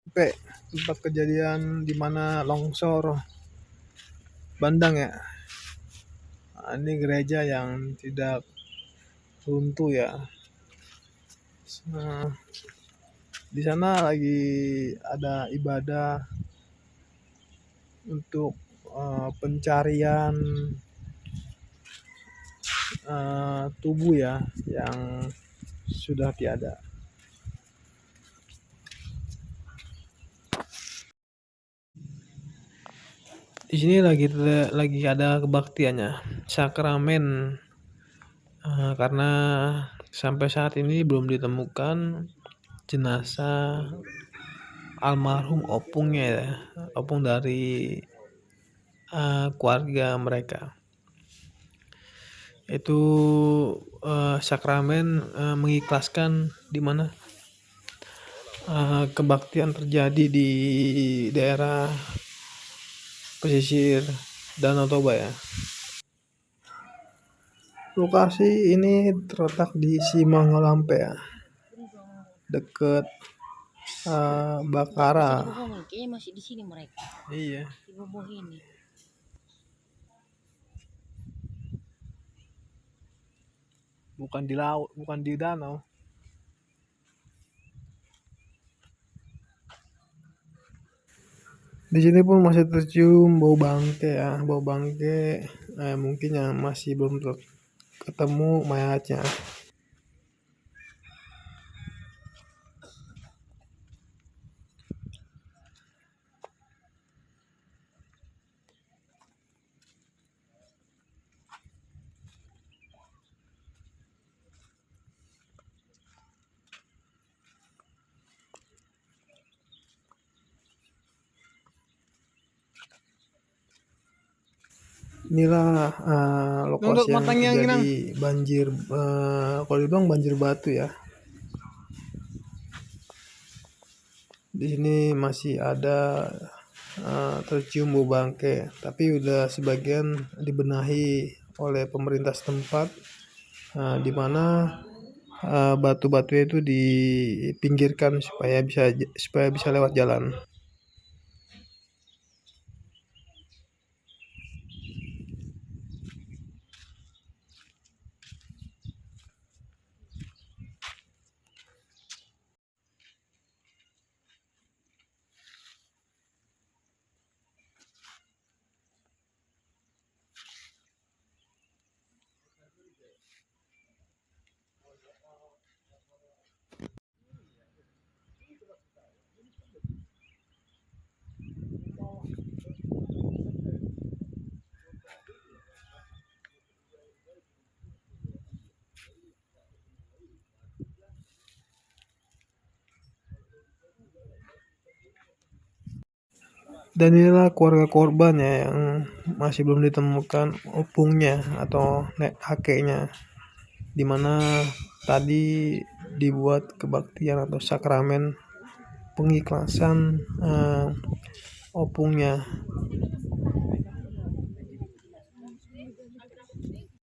Sampai tempat kejadian di mana longsor bandang ya. Nah, ini gereja yang tidak runtuh ya. Nah, di sana lagi ada ibadah untuk pencarian tubuh ya yang sudah tiada. Di sini lagi ada kebaktiannya, sakramen, karena sampai saat ini belum ditemukan jenazah almarhum opungnya ya, opung dari keluarga mereka. Itu sakramen mengikhlaskan di mana kebaktian terjadi di daerah pesisir Danau Toba ya. Lokasi ini terletak di Simangalampe ya, deket Bakara. Kayaknya masih di sini mereka. Iya. Di bawah ini. Bukan di laut, bukan di danau. Di sini pun masih tercium bau bangke ya, bau bangke. Mungkin yang masih belum ketemu mayatnya. Inilah lokasi yang terjadi banjir, kalau dibilang banjir batu ya. Di sini masih ada tercium bau bangke, tapi udah sebagian dibenahi oleh pemerintah setempat, di mana batu-batunya itu dipinggirkan supaya bisa lewat jalan. Dan inilah keluarga korban ya yang masih belum ditemukan opungnya atau kakeknya, dimana tadi dibuat kebaktian atau sakramen pengikhlasan opungnya.